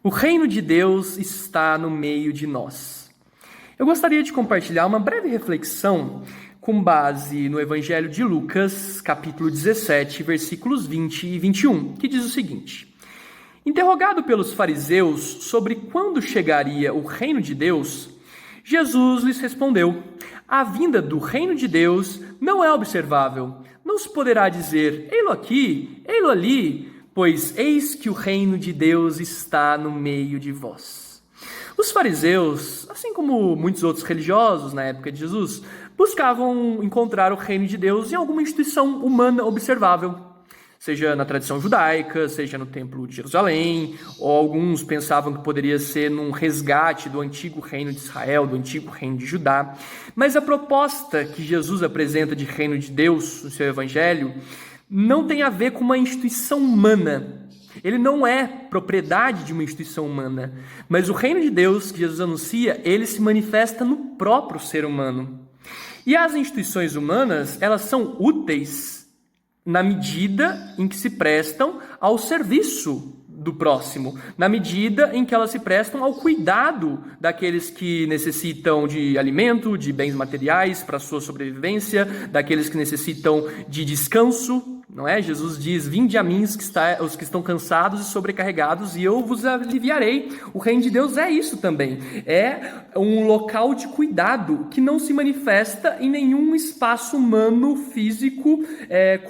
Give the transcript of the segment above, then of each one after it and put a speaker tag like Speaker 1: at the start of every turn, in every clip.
Speaker 1: O reino de Deus está no meio de nós. Eu gostaria de compartilhar uma breve reflexão com base no Evangelho de Lucas, capítulo 17, versículos 20 e 21, que diz o seguinte: Interrogado pelos fariseus sobre quando chegaria o reino de Deus, Jesus lhes respondeu: A vinda do reino de Deus não é observável. Não se poderá dizer, ei-lo aqui, ei-lo ali, pois eis que o reino de Deus está no meio de vós. Os fariseus, assim como muitos outros religiosos na época de Jesus, buscavam encontrar o reino de Deus em alguma instituição humana observável, seja na tradição judaica, seja no Templo de Jerusalém, ou alguns pensavam que poderia ser num resgate do antigo reino de Israel, do antigo reino de Judá. Mas a proposta que Jesus apresenta de reino de Deus no seu evangelho não tem a ver com uma instituição humana. Ele não é propriedade de uma instituição humana, mas o reino de Deus que Jesus anuncia, ele se manifesta no próprio ser humano. E as instituições humanas, elas são úteis na medida em que se prestam ao serviço do próximo, na medida em que elas se prestam ao cuidado daqueles que necessitam de alimento, de bens materiais para a sua sobrevivência, daqueles que necessitam de descanso, não é? Jesus diz, vinde a mim os que estão cansados e sobrecarregados e eu vos aliviarei. O reino de Deus é isso também, é um local de cuidado que não se manifesta em nenhum espaço humano, físico,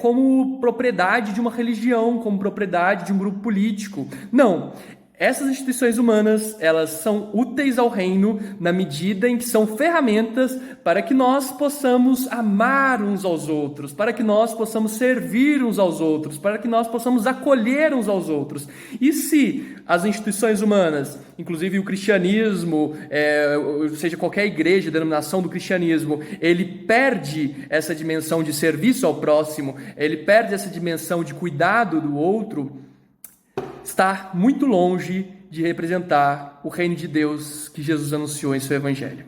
Speaker 1: como propriedade de uma religião, como propriedade de um grupo político. Não, essas instituições humanas, elas são úteis ao reino na medida em que são ferramentas para que nós possamos amar uns aos outros, para que nós possamos servir uns aos outros, para que nós possamos acolher uns aos outros. E se as instituições humanas, inclusive o cristianismo, seja qualquer igreja, denominação do cristianismo, ele perde essa dimensão de serviço ao próximo, ele perde essa dimensão de cuidado do outro, está muito longe de representar o reino de Deus que Jesus anunciou em seu evangelho.